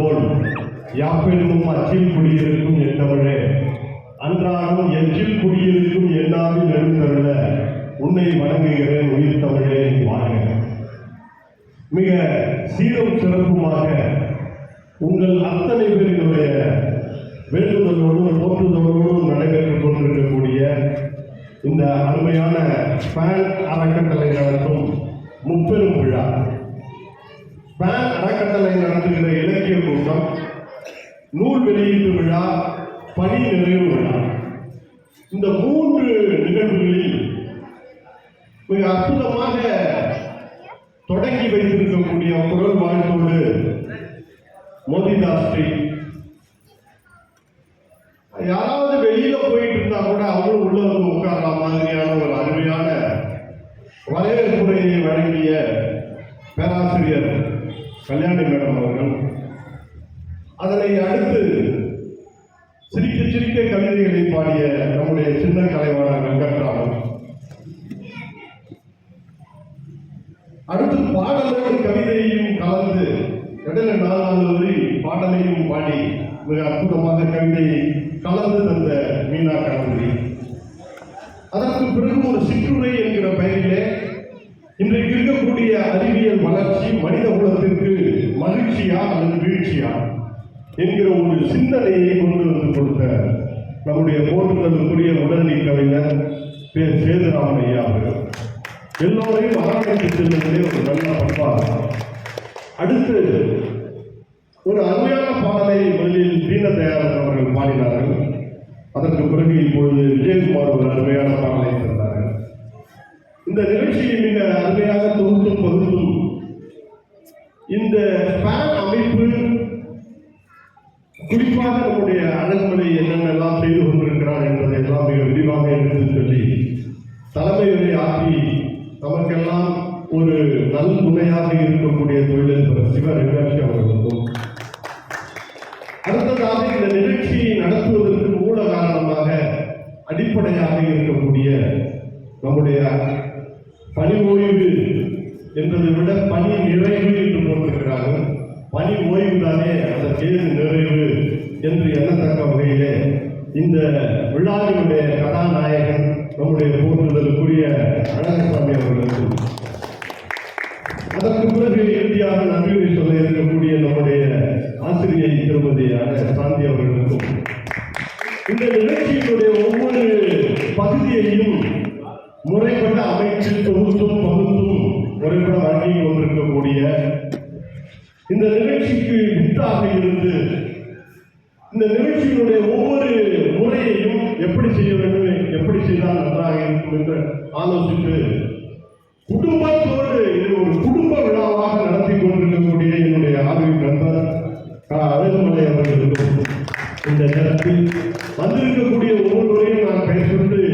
போல் யாப்பெனும் அச்சில் குடியிருக்கும் என் தமிழே, அன்றாடம் எச்சில் குடியிருக்கும் என்னாவில் எழுந்தருள உன்னை வணங்குகிறேன் உயிர் தமிழே வாழ்க. மிக சீரும் சிறப்புமாக உங்கள் அத்தனை பேரினுடைய வேண்டுதலோடும் போற்றுதலோடும் நடைபெற்றுக் கொண்டிருக்கக்கூடிய இந்த அருமையான ஸ்பான் அறக்கட்டளை நடத்தும் முப்பெரும் விழா, ஸ்பான் அறக்கட்டளை நடத்துகிற இலக்கிய கூட்டம், நூல் வெளியீட்டு விழா, பணி நிறைவு விழா, இந்த 3 நிகழ்வுகளில் மிக அற்புதமாக தொடங்கி வைத்திருக்கக்கூடிய குரல் வாழ்த்தோடு மோதிதாஸ் ஸ்ரீ. யாராவது வெளியில போயிட்டு இருந்தா கூட அவங்களும் உள்ள வந்து உட்காரலாம் மாதிரியான ஒரு அருமையான வரவேற்புரையை வழங்கிய பேராசிரியர் கல்யாணி மேடம் அவர்கள், அதனை அடுத்து சிரிக்க சிரிக்க கவிதைகளை பாடிய நம்முடைய சின்ன கலைவாணர் வெங்கட்ராமன், அடுத்து பாடலோடு கவிதையையும் கலந்து இடையில 4 வரி பாடலையும் பாடி மிக அற்புதமாக கவிதையை கலந்து தந்த மீனா கலந்துரி. அதற்கு பிறகு ஒரு சிற்றுரை என்கிற பெயரிலே இன்றைக்கு இருக்கக்கூடிய அறிவியல் வளர்ச்சி மனித குலத்திற்கு மகிழ்ச்சியா அல்லது வீழ்ச்சியா என்கிற ஒரு சிந்தனையை கொண்டு வந்து கொடுத்த நம்முடைய போற்றுதலுக்குரிய உடனடி கவிஞர் சேதுராமன் ஐயா அவர்கள் எல்லோரையும் அரவணைத்து செல்வதிலே ஒரு நல்ல பண்பாடு. அடுத்து ஒரு அருமையான பாடலை முதலில் தீனதயாளன் அவர்கள் பாடினார்கள். அதற்கு பிறகு இப்பொழுது விஜயகுமார் ஒரு அருமையான பாடலை தந்தார்கள். இந்த நிகழ்ச்சியை மிக அருமையாக தொகுத்தும் பகுத்தும் இந்த ஸ்பான் அமைப்பு குறிப்பாக நம்முடைய அழகுமலை என்னென்னலாம் செய்து கொண்டிருக்கிறார் என்பதை எல்லாம் மிக விரிவாக எடுத்து சொல்லி தலைமையுரை ஆற்றி நமக்கெல்லாம் ஒரு நல் துணையாக இருக்கக்கூடிய தொழிலதிபர் சிவ ரவிராஜ் அவர்களுக்கும், அடுத்ததாக இந்த நிகழ்ச்சியை நடத்துவதற்கு மூல காரணமாக அடிப்படையாக இருக்கக்கூடிய நம்முடைய பணி ஓய்வு என்பதை விட பணி நிறைவு என்று போட்டிருக்கிறார்கள். பணி ஓய்வு தானே அந்த தேர்வு நிறைவு என்று எண்ணத்தக்க வகையிலே இந்த விழாவினுடைய கதாநாயகன் நம்முடைய போற்றுதலுக்குரிய அழகசாமி அவர்களுக்கும், அதற்கு பிறகு இறுதியாக நன்றியை சொல்ல இருக்கக்கூடிய நம்முடைய ஆசிரியை திருமதி சாந்தி அவர்களுக்கும், இந்த நிகழ்ச்சியினுடைய ஒவ்வொரு பகுதியையும் முறைப்பட அமைச்சு தொகுத்தும் பகுத்தும் முறைப்பட வழங்கி கொண்டிருக்கக்கூடிய இந்த நிகழ்ச்சிக்கு வித்தாக இருந்து இந்த நிகழ்ச்சியினுடைய ஒவ்வொரு முறையையும் எப்படி செய்ய வேண்டும், எப்படி செய்தால் நன்றாக இருக்கும் என்று ஆலோசித்து குடும்பத்தோடு இது ஒரு குடும்ப விழாவாக நடத்தி கொண்டிருக்கக்கூடிய என்னுடைய ஆதரவு நண்பர் அழகுமலை அவர்களுக்கும் இந்த நேரத்தில் வந்திருக்கக்கூடிய ஒவ்வொருவரையும் நான் பெயர் சொல்லி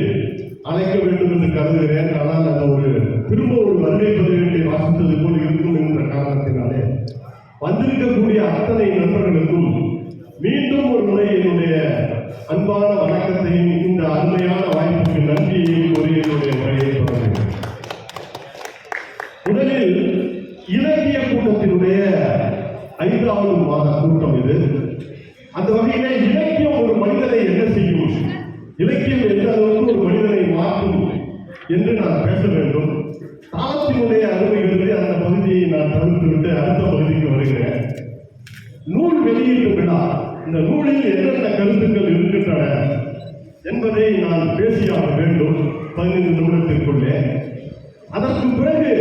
அழைக்க வேண்டும் என்று கருதுகிறேன். ஆனால் அந்த திரும்ப ஒரு வருகை பதிவேட்டை வாசித்தது போல் இருக்கும் என்ற காரணத்தினாலே வந்திருக்கக்கூடிய அத்தனை நண்பர்களுக்கும் மீண்டும் ஒரு முறை என்னுடைய அன்பான வணக்கத்தையும் இந்த அருமையான வாய்ப்புக்கு நன்றியையும் கூறி என்னுடைய உரையை தொடங்குகிறேன். முதலில் இலக்கிய கூட்டத்தினுடைய 5வது மாத கூட்டம் இது. அந்த வகையிலே இலக்கியம் ஒரு மனிதனை என்ன செய்யும், இலக்கியம் எந்த அளவுக்கு ஒரு மனிதனை மாற்றும் என்று நான் பேச வேண்டும். காலத்தினுடைய அருமைகளிலே அந்த பகுதியை நான் தவிர்த்துவிட்டு அடுத்த பகுதிக்கு வருகிறேன். நூல் வெளியீட்டு விழா, இந்த நூலில் என்னென்ன கருத்துக்கள் இருக்கின்றன என்பதை நான் பேசியாக வேண்டும் 15 நிமிடத்திற்குள்ளே. அதற்கு பிறகு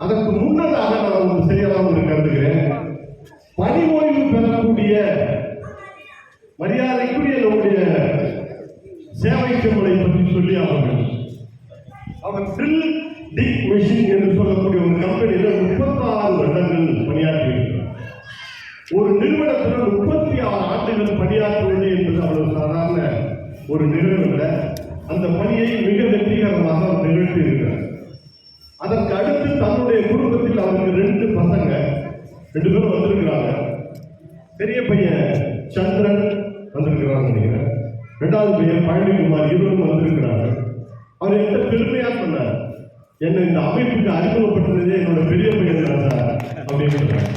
அதற்கு முன்னதாக நான் ஒன்று செய்யலாம் என்று கருதுகிறேன். பணி ஓய்வு பெறக்கூடிய மரியாதைக்குரிய நம்முடைய சேவை செம்மலை பற்றி சொல்லி அவர்கள் ட்ரில் டிக் மெஷின் என்று சொல்லக்கூடிய ஒரு கம்பெனியில் 36 வருடங்கள் பணியாற்றியிருக்கிறார். ஒரு நிறுவனத்தில் 36 ஆண்டுகள் பணியாற்றுவது என்பது அவ்வளவு சாதாரண ஒரு நிறுவனம். அந்த பணியை மிக வெற்றிகரமாக அவர் நிகழ்த்தி இருக்கிறார். அதற்கு அடுத்து தன்னுடைய குடும்பத்தில் அவருக்கு 2 பசங்க, 2 பேரும் வந்திருக்கிறாங்க. பெரிய பையன் சந்திரன் வந்திருக்கிறாங்க நினைக்கிறேன், 2வது பையன் பழனிக்குமார், இவரும் வந்திருக்கிறாங்க. அவர் என்கிட்ட பெருமையா சொன்னார், என்னை இந்த அமைப்புக்கு அறிமுகப்படுத்துறதே என்னோட பெரிய பையன் தான் சார் அப்படின்னு சொன்னார்.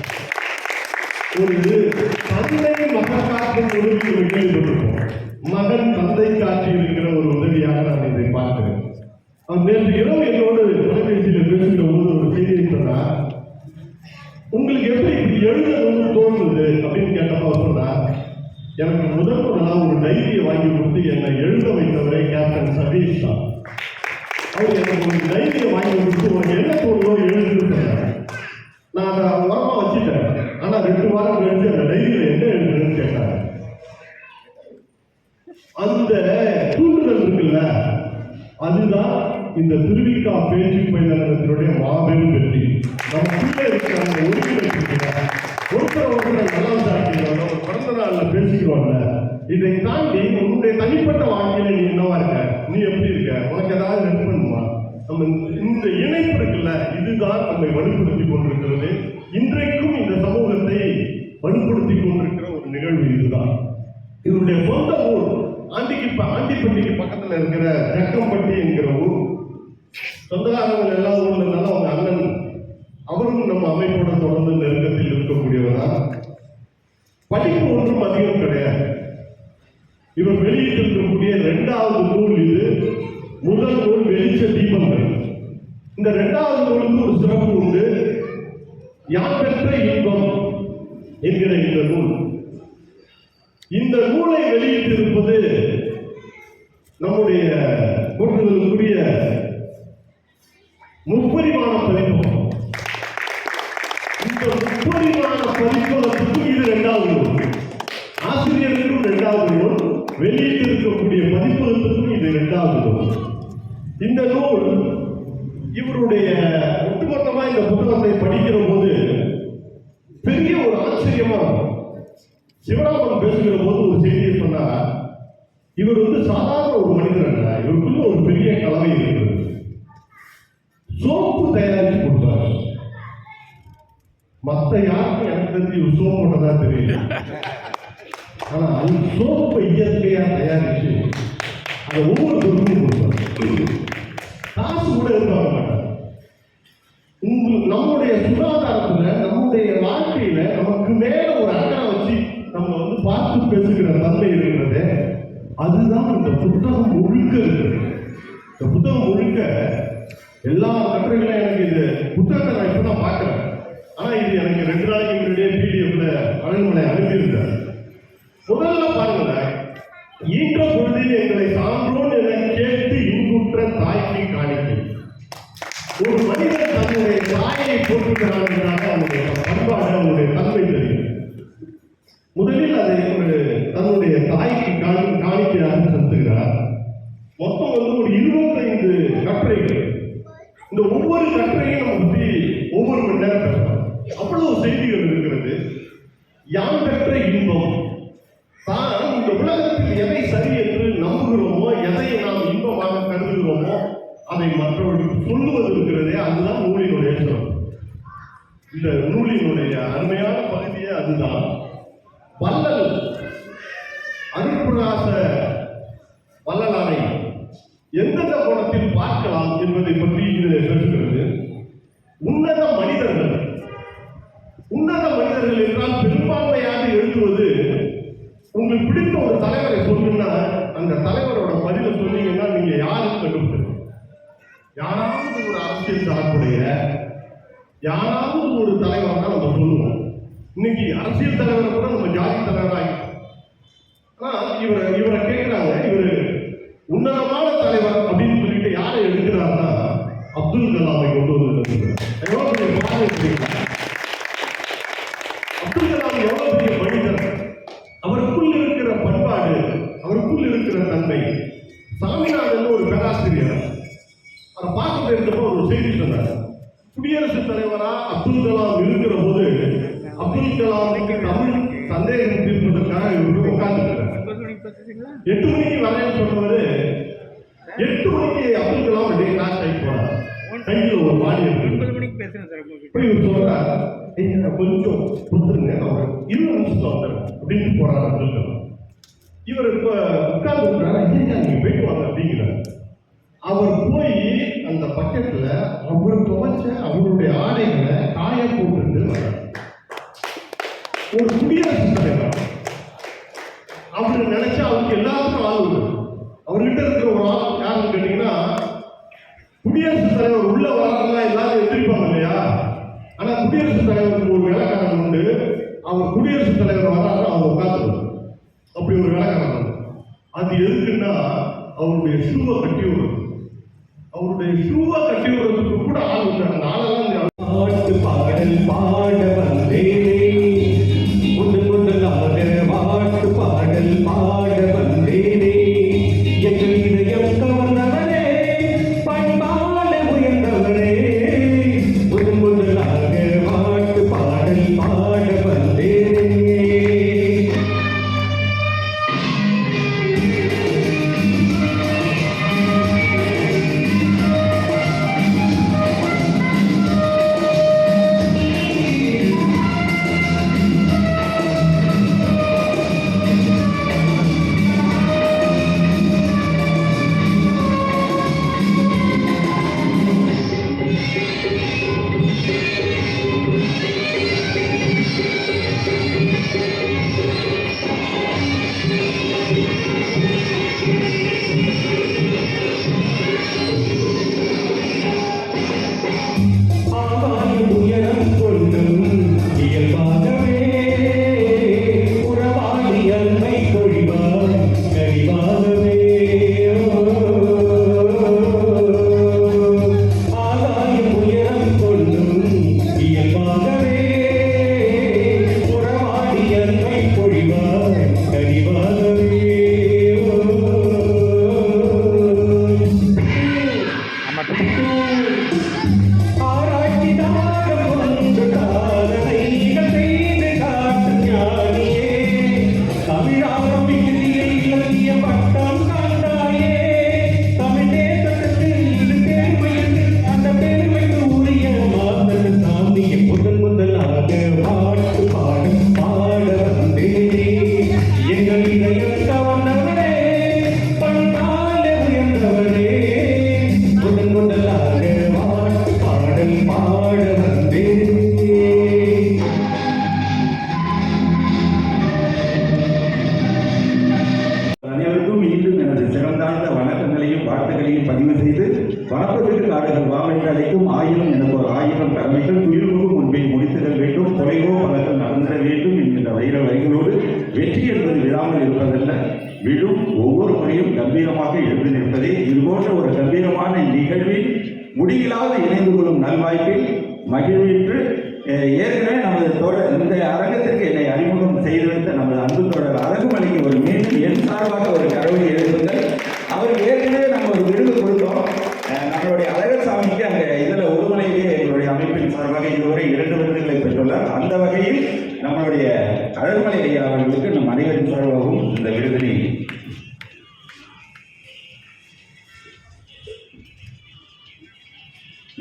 ஒரு உங்களுக்கு எப்படி இப்படி எழுதணும்னு தோணுது அப்படின்னு கேட்டப்ப அவர் சொன்னா, எனக்கு முதல் முதலாக ஒரு டைரியை வாங்கி கொடுத்து என்னை எழுத வைத்தவரே கேப்டன் சதீஷ் தான். அவர் எனக்கு ஒரு டைரியை வாங்கி கொடுத்து உனக்கு என்ன தோணுதோ எழுதுன்னு சொன்னார். நான் அதை உரமா வச்சுட்டேன். ஆனா 2 வாரம் கழிச்சு அந்த டைரியில என்ன எழுதுன்னு கேட்டாங்க. அந்த தூண்டுதல் இருக்குல்ல, அதுதான் இந்த திருவிக்கா பேச்சு பயிலகத்தினுடைய மாபெரும் வெற்றி. நமக்குள்ளே இருக்கிற அந்த ஒருங்கிணைப்பு ஒருத்தர் நல்லா சாப்பிடுறோம், ஒரு பிறந்த நாள்ல பேசிக்கிறோம்ல, இதை தாண்டி உன்னுடைய தனிப்பட்ட வாழ்க்கையில நீ என்னவா இருக்க, நீ எப்படி இருக்க, உனக்கு ஏதாவது ஹெல்ப் பண்ணுமா, நம்ம இந்த இணைப்பு இருக்குல்ல, இதுதான் நம்மை வலுப்படுத்தி கொண்டிருக்கிறது. இன்றைக்கும் இந்த சமூகத்தை வலுப்படுத்தி கொண்டிருக்கிற ஒரு நிகழ்வு இதுதான். இதனுடைய சொந்த ஊர் ஆண்டிப்பட்டிக்கு பக்கத்துல இருக்கிற ஜக்கம்பட்டி என்கிற ஊர். சொந்தக்காரங்கள் எல்லா ஊர்ல இருந்தாலும் அவங்க அண்ணன் அவரும் நம்ம அமைப்போட தொடர்ந்து நெருக்கத்தில் இருக்கக்கூடியவர் தான். படிப்பு ஒன்றும் அதிகம் கிடையாது. இவர் வெளியிட்டிருக்கக்கூடிய 2வது நூல் இது. முதல் நூல் வெளிச்ச தீபங்கள். இந்த 2வது நூலுக்கு ஒரு சிறப்பு உண்டு. யான் பெற்ற இன்பம் என்கிற இந்த நூல். இந்த நூலை வெளியிட்டிருப்பது நம்முடைய போற்றுதலுக்குரிய முப்பரிமாண பதிப்பகம். இந்த முப்பரிமாண பதிப்பகத்துக்கும் இது 2வது நூல். ஆசிரியருக்கும் 2வது நூல், வெளியிட்டிருக்கக்கூடிய பதிப்பகத்துக்கும் இது 2வது நூல். இந்த நூல் இவருடைய ஒட்டுமொத்தமா இந்த புத்தகத்தை படிக்கிற போது பெரிய ஒரு ஆச்சரியமா இருக்கும். சிவராமன் பேசுகிற போது ஒரு செய்தியை சொன்னா, இவர் சாதாரண ஒரு மனிதர் அல்ல, இவருக்குள்ள ஒரு பெரிய கலவை இருக்கிறது. சோப்பு தயாரித்து கொடுத்தார். மற்ற யாருக்கும் எனக்கு தெரிஞ்சு இவர் சோப்பு போட்டதா தெரியல. ஆனா அது சோப்பை இயற்கையா தயாரிச்சு அதை ஒவ்வொரு பொருளும் கொடுப்பார். காசு கூட எதிர்பார்க்க மாட்டார். நம்முடைய சுகாதாரத்துல, நம்முடைய வாழ்க்கையில நமக்கு மேல ஒரு அக்கறை வச்சு நம்ம பார்த்து பேசுகிற தன்மை இருக்கிறது. அதுதான் இந்த புத்தகம் முழுக்க இருக்கிறது. இந்த புத்தகம் முழுக்க எல்லா கட்டுரைகளும் எனக்கு இந்த புத்தகத்தை நான் இப்பதான் பார்க்கிறேன். ஆனா இது எனக்கு 2 நாளைக்கு முன்னாடியே பிடிஎஃப்ல அழகுமலை அனுப்பியிருந்தார். முதல்ல பாருங்க, ஈன்ற பொழுதில் எங்களை சான்றோன் என கேட்டு இன்புற்ற தாய்க்கு காணிக்கை. ஒரு மனிதன் தன்னுடைய தாயை போற்றுகிறான் என்றால் அவனுடைய பண்பாடு, அவனுடைய தன்மை தெரியும். முதலில் அதை தன்னுடைய தாய்க்கு காணிக்கையாக செலுத்துகிறார். மொத்தம் ஒரு 25 கட்டுரைகள். இந்த ஒவ்வொரு கட்டுரையும் நம்ம பற்றி ஒவ்வொரு மணி நேரம் பேசலாம். அவ்வளவு செய்திகள் இருக்கிறது. யான் பெற்ற இன்பம் தான் இந்த உலகத்தில் எதை சரி என்று நம்புகிறோமோ, எதை நாம் இன்பமாக கருதுகிறோமோ அதை மற்றவர்களுக்கு சொல்லுவது இருக்கிறதே, அதுதான் நூலினுடைய சிறப்பு. இந்த நூலினுடைய அருமையான பகுதியே அதுதான். வள்ளல் அருட்பிரகாச வள்ளலாரை எந்தெந்த கோணத்தில் பார்க்கலாம் என்பதை பற்றி இது பேசுகிறது. உன்னத மனிதர்கள் என்றால் பெரும்பான்மையாக எழுதுவது, உங்களுக்கு பிடித்த ஒரு தலைவரை சொன்னீங்கன்னா அந்த தலைவரோட பதிலை சொன்னீங்கன்னா நீங்க யாருக்கு கண்டுபிடிங்க. யாராவது ஒரு அரசியல் சார்புடைய யாராவது ஒரு தலைவர் தான் நம்ம சொல்லுவோம். இன்னைக்கு அரசியல் தலைவரை கூட நம்ம ஜாதி தலைவராக. ஆனா இவரை கேட்கிறாங்க, இவரு உன்னதமான தலைவர் அப்படின்னு சொல்லிட்டு யாரை எடுக்கிறாருன்னா அப்துல் கலாமை கொண்டு வந்து எவ்வளவு பெரிய பாதை. அப்துல் கலாம் எவ்வளவு பெரிய மனிதர், அவருக்குள் இருக்கிற பண்பாடு, அவருக்குள் இருக்கிற தன்மை. சாமிநாதன் ஒரு பேராசிரியர் அதை பார்த்துட்டு இருந்தப்போ ஒரு செய்தி சொன்னார். குடியரசுத் தலைவரா அப்துல் கலாம் இருக்கிற போது அப்துல் கலாமுக்கு தமிழ் சந்தேகம் தீர்ப்பதற்காக இவருக்கு உட்கார்ந்து 8 மணிக்கு வரேன்னு சொன்னவரு 8 மணிக்கு அப்துல் கலாம் அப்படியே கிளாஸ் ஆகி போறார். கையில் ஒரு பாடி இவர் சொல்றார், கொஞ்சம் கொடுத்துருங்க, அவர் 20 நிமிஷத்துல வந்தார் அப்படின்னு போறாரு அப்துல் கலாம். இவர் இப்ப உட்கார்ந்து இருக்கிறாரு, நீங்க போயிட்டு வாங்க அப்படிங்கிறார். அவர் போய் அந்த பக்கத்துல அவர் துவைச்ச அவருடைய ஆடைகளை காய போட்டு வர்றார். ஒரு குடியரசுத் தலைவர் அவரு நினைச்சா அவருக்கு எல்லாத்துக்கும் ஆள் உண்டு. அவர்கிட்ட இருக்கிற ஒரு ஆள் யாருன்னு கேட்டீங்கன்னா, குடியரசுத் தலைவர் உள்ள வர்றதெல்லாம் எல்லாரும் எதிர்ப்பாங்க இல்லையா? ஆனா குடியரசுத் தலைவருக்கு ஒரு வேலைக்காரன் உண்டு. அவர் குடியரசுத் தலைவர் வராரு, அவர் உட்காந்துருவார். அப்படி ஒரு வேலைக்காரன். அது எதுக்குன்னா அவருடைய ஷூவை கட்டி விடுறது. அவருடைய ஷூவை கட்டி விடுறதுக்கு கூட ஆள் இல்லை. அந்த ஆளெல்லாம் பாட்டு பாடல் பாட வந்தேனே, முதல் முதலாக பாட்டு பாடல் பாட வந்தேனே, எங்கள் இதயம் கவர்ந்தவனே, பண்பால உயர்ந்தவனே, முதல் முதலாக பாட்டு பாடல் பாட வந்தேனே. பதிவு செய்து வனப்பகுதி காடுகள் வாவென்று அழைக்கும் ஆயிரம் எனக்கு ஒரு 1000 கடமைகள் துயில்முகம் முன்பே முடித்துதல் வேண்டும், தொலைவோ பலர்கள் நடந்திட வேண்டும் என்கின்ற வைர வரிகளோடு வெற்றி என்பது விழாமல் இருப்பதல்ல, விழும் ஒவ்வொரு முறையும் கம்பீரமாக எழுந்து நிற்பதே. இதுபோன்ற ஒரு கம்பீரமான நிகழ்வில் முடிவில்லாத இணைந்து கொள்ளும் நல்வாய்ப்பில் மகிழ்விற்று ஏற்கனவே நமது தோழர் இந்த அரங்கத்திற்கு என்னை அறிமுகம் செய்து வைத்த நமது அன்பு தோழர் அழகுமலைக்கு ஒரு மீண்டும் என் சார்பாக ஒரு கரவொலி எழுதுங்கள். அவருக்கு ஏற்கனவே நம்ம ஒரு விருது கொடுத்தோம். நம்மளுடைய அழகசாமிக்கு அங்கே இதில் உடுமலையிலேயே எங்களுடைய அமைப்பின் சார்பாக இதுவரை 2 விருதுகளை பெற்றுள்ளார். அந்த வகையில் நம்மளுடைய அழகுமலை ஐயா அவர்களுக்கு நம் அனைவரின் சார்பாகவும் இந்த விருதினை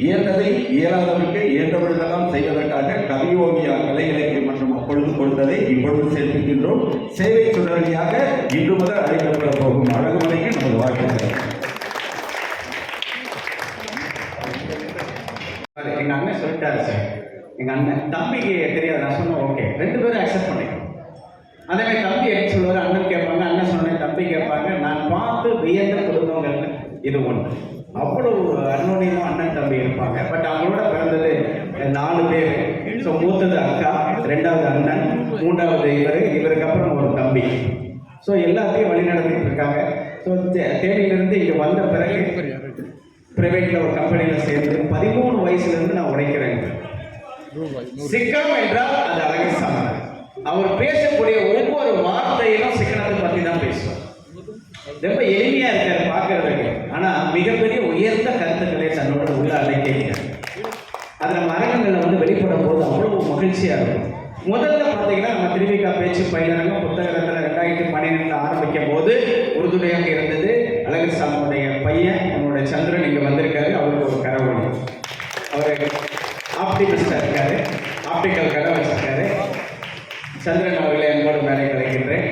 இயன்றதை இயலாதவருக்கு இயன்றவர்களெல்லாம் செய்வதற்காக கவி ஓவியா கலை இலக்கியம் மற்றும் அப்பொழுது கொடுத்ததை இப்பொழுது சேர்ப்பிக்கின்றோம். சேவை சுடரணியாக இன்று முதல் அழைக்கப்பட போகும் அழகுமலைக்கு நமது வாழ்த்துக்கள். எங்க அண்ணன் சொல்லிட்டாரு சார். எங்க அண்ணன் தம்பிக்கு தெரியாது, நான் சொன்னேன் ஓகே, 2 பேரும் அக்செப்ட் பண்ணிக்கணும். அதே மாதிரி தம்பி என்ன சொல்லுவார், அண்ணன் கேட்பாங்க, அண்ணன் சொன்னேன் தம்பி கேட்பாங்க. நான் பார்த்து வியந்த குடும்பங்கள் இது ஒன்று. அவ்வளவு அன்னோனியமும் அண்ணன் தம்பி இருப்பாங்க. பட் அவங்களோட பிறந்தது 4 பேர். ஸோ மூத்தது அக்கா, 2வது அண்ணன், 3வது இவருக்கு அப்புறம் ஒரு தம்பி. ஸோ எல்லாத்தையும் வழி நடத்திட்டு இருக்காங்க. ஸோ தேனியிலிருந்து இங்கே வந்த பிறகு பிரைவேட்டில் ஒரு கம்பெனியில் சேர்ந்து 13 வயசுலேருந்து நான் உழைக்கிறேன். சிக்கம் என்றால் அது அழகசாமி. அவர் பேசக்கூடிய ஒவ்வொரு வார்த்தையிலும் சிக்கனத்தை பற்றி தான் பேசுவார். ரொம்ப எளிமையா இருக்காரு பார்க்கறதுக்கு, ஆனா மிகப்பெரிய உயர்ந்த கருத்துக்களை தன்னோட உள்ள அழைக்கிறார். அது நம்ம அரங்கங்களில் வந்து வெளிப்படும் போது அவ்வளவு மகிழ்ச்சியா இருக்கும். முதல்ல பார்த்தீங்கன்னா நம்ம திருவிக்கா பேச்சு பயிலரங்கம் புத்தகத்தில் 2012 ஆரம்பிக்கும் போது உறுதுணையாக இருந்தது அழகசாமியுடைய பையன் நம்மளுடைய சந்திரன் இங்கே வந்திருக்காரு. அவருக்கு ஒரு கரவொலி. அவர் ஆப்டிமிஸ்டாக இருக்காரு, ஆப்டிக்கல் கடை வச்சிருக்காரு. சந்திரன் அவர்களை அன்போடு மேலே கிடைக்கின்றேன்.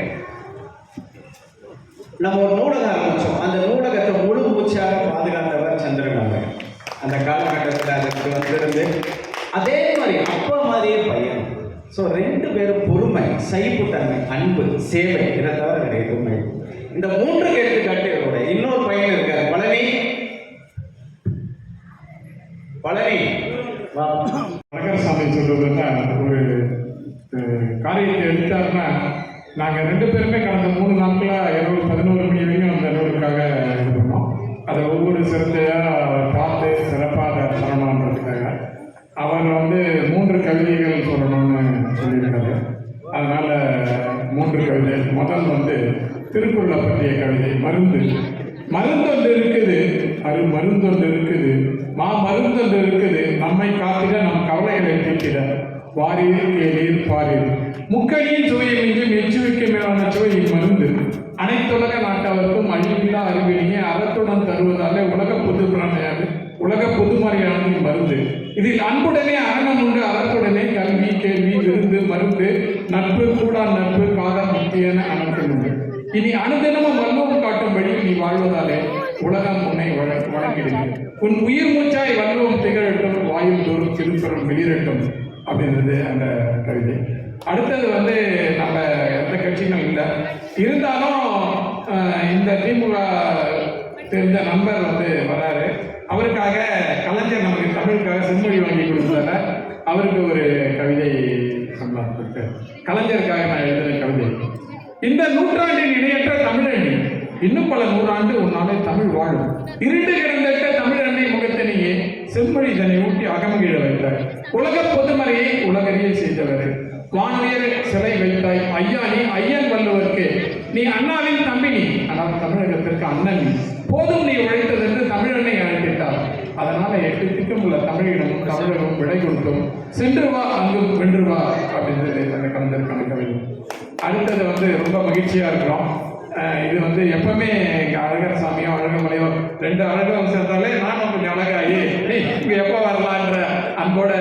நம்ம ஒரு நூலகம் ஆரம்பித்தோம். அந்த நூலகத்தை முழு மூச்சாக பாதுகாத்தவர் சந்திரன் அவர். அந்த காலகட்டத்தில் அதுக்கு வந்திருந்து அதே மாதிரி அப்பா மாதிரியே பையன். ஸோ 2 பேரும் பொறுமை, சகிப்புத்தன்மை, அன்பு, சேவை, இதை தவிர வேறு எதுவுமே. இந்த 3 எடுத்துக்காட்டு இவருடைய இன்னொரு பையன் இருக்காரு, பழனி. வணக்கம் சாமி. கண்ணதாசனை சொல்வதுன்னா ஒரு காரியத்தை எடுத்தாருன்னா நாங்கள் 2 பேருமே கடந்த 3 நாட்களாக இரவு 11 மணி வரைக்கும் அந்த நூலுக்காக இது பண்ணோம். அதை ஒவ்வொரு சிறந்தையாக பார்த்து சிறப்பாக அதை சொல்லணுன்றதுக்காக அவர் 3 கவிதைகள் சொல்லணும்னு சொல்லியிருக்காரு. அதனால் 3 கவிதை. முதல் திருக்குறளை பற்றிய கவிதை. மருந்தொன்று இருக்குது, அது மருந்தொன்று இருக்குது, மருந்தொன்று இருக்குது, நம்மை காத்திட நம் கவலைகளை தீர்த்திட வாரீர் கேளீர் பாரீர் முக்கணியின் சுவையின்றி மெச்சுவிக்க மேலான சுவை மருந்து அனைத்துலக நாட்டவர்க்கும் அழிவில்லா அறிவினியே அறத்துடன் தருவதாலே உலக பொதுமறையாது உலக பொதுமறையானது மருந்து. இதில் அன்புடனே அரணம் உண்டு, அறத்துடனே கல்வி கேள்வி விருந்து மருந்து நட்பு கூடா நட்பு காதல் முக்கியன அனைத்தும் உண்டு. இனி அனுதினமும் வல்லுவம் காட்டும்படி நீ வாழ்வதாலே உலகம் உன்னை வழங்கிடுங்க. உன் உயிர் மூச்சாய் வல்லுவம் திகழட்டும், வாயும் தோறும் திருப்பெரும் வெளியிடட்டும் அப்படின்றது அந்த கவிதை. அடுத்தது நம்ம எந்த கட்சியும் இல்லை, இருந்தாலும் இந்த திமுக தெரிஞ்ச நண்பர் வராரு. அவருக்காக கலைஞர் நமக்கு தமிழுக்காக செம்மொழி வாங்கி கொடுத்ததால அவருக்கு ஒரு கவிதை சொல்லலாம். கலைஞருக்காக நான் எழுதின கவிதை. இந்த நூற்றாண்டின் இணையற்ற தமிழண்ணி இன்னும் பல நூறாண்டு உன்னாலே தமிழ் வாழும். இருண்டு கிடந்தட்ட தமிழண்ணை முகத்தினையே செம்மொழி இதனை ஊட்டி அகமகிழ வைத்தார். உலக பொதுமறையை உலகறிய செய்தவர். வானுயர் சிலை வைத்தாய் ஐயா நீ ஐயன் வள்ளுவர்க்கு, நீ அண்ணாவின் தம்பி நீ, ஆனால் தமிழகத்திற்கு அண்ணன் நீ. போதும் நீ உழைத்ததென்று தமிழனை அழைத்திட்டார். அதனால 8 திக்கும் உள்ள தமிழினமும் தமிழகம் விடை கொடுத்தோம். சென்று வா அங்கும் வென்று வா அப்படின்றது அந்த கலைஞருக்கான கவிதை. அடுத்தது ரொம்ப மகிழ்ச்சியா இருக்கிறோம். இது எப்பவுமே அழகர் சாமியோ அழகமலையோ 2 அழகம் சேர்ந்தாலே நானும் கொஞ்சம் அழகாகி இங்கே எப்போ வரலான்ற அன்போட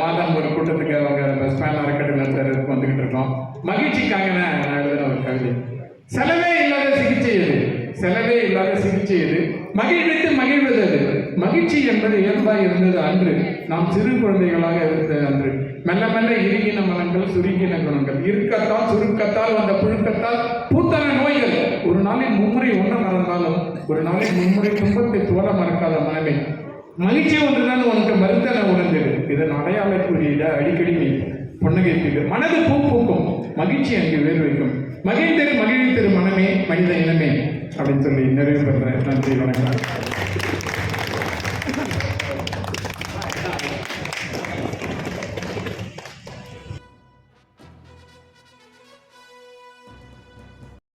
மாதம் ஒரு கூட்டத்துக்கு அவங்க ஸ்பேன் அறக்கட்டளை வந்துக்கிட்டு இருக்கோம். மகிழ்ச்சிக்காக நான் எழுதின ஒரு கவிதை. செலவே இல்லாத சிகிச்சை எது, செலவே இல்லாத சிகிச்சை எது, மகிழ்வித்து மகிழ்வது அது. மகிழ்ச்சி என்பது இயல்பாக இருந்தது அன்று, நாம் சிறு குழந்தைகளாக இருந்தது அன்று. மெல்ல மெல்ல இறுகின மனங்கள் சுருங்கின குணங்கள், இறுக்கத்தால் சுருக்கத்தால் வந்த புழுக்கத்தால் பூத்தன நோய்கள். ஒரு நாளில் 3 முறை ஒன்றை மறந்தாலும் ஒரு நாளில் 3 முறை துன்பத்தை தோல மறக்காத மனமே, மகிழ்ச்சி ஒன்றுதான் உனக்கு மருந்தன உணர்ந்தது. இதன் அடையாள குறியிட அடிக்கடி நீ புன்னகைப்பீடு. மனது பூ பூக்கும், மகிழ்ச்சி அங்கு வேறு வைக்கும். மகிழ்ந்திரு மகிழ்ந்திரு மனமே மனித இனமே அப்படின்னு சொல்லி நிறைவு பெற்றேன். நன்றி, வணக்கம்.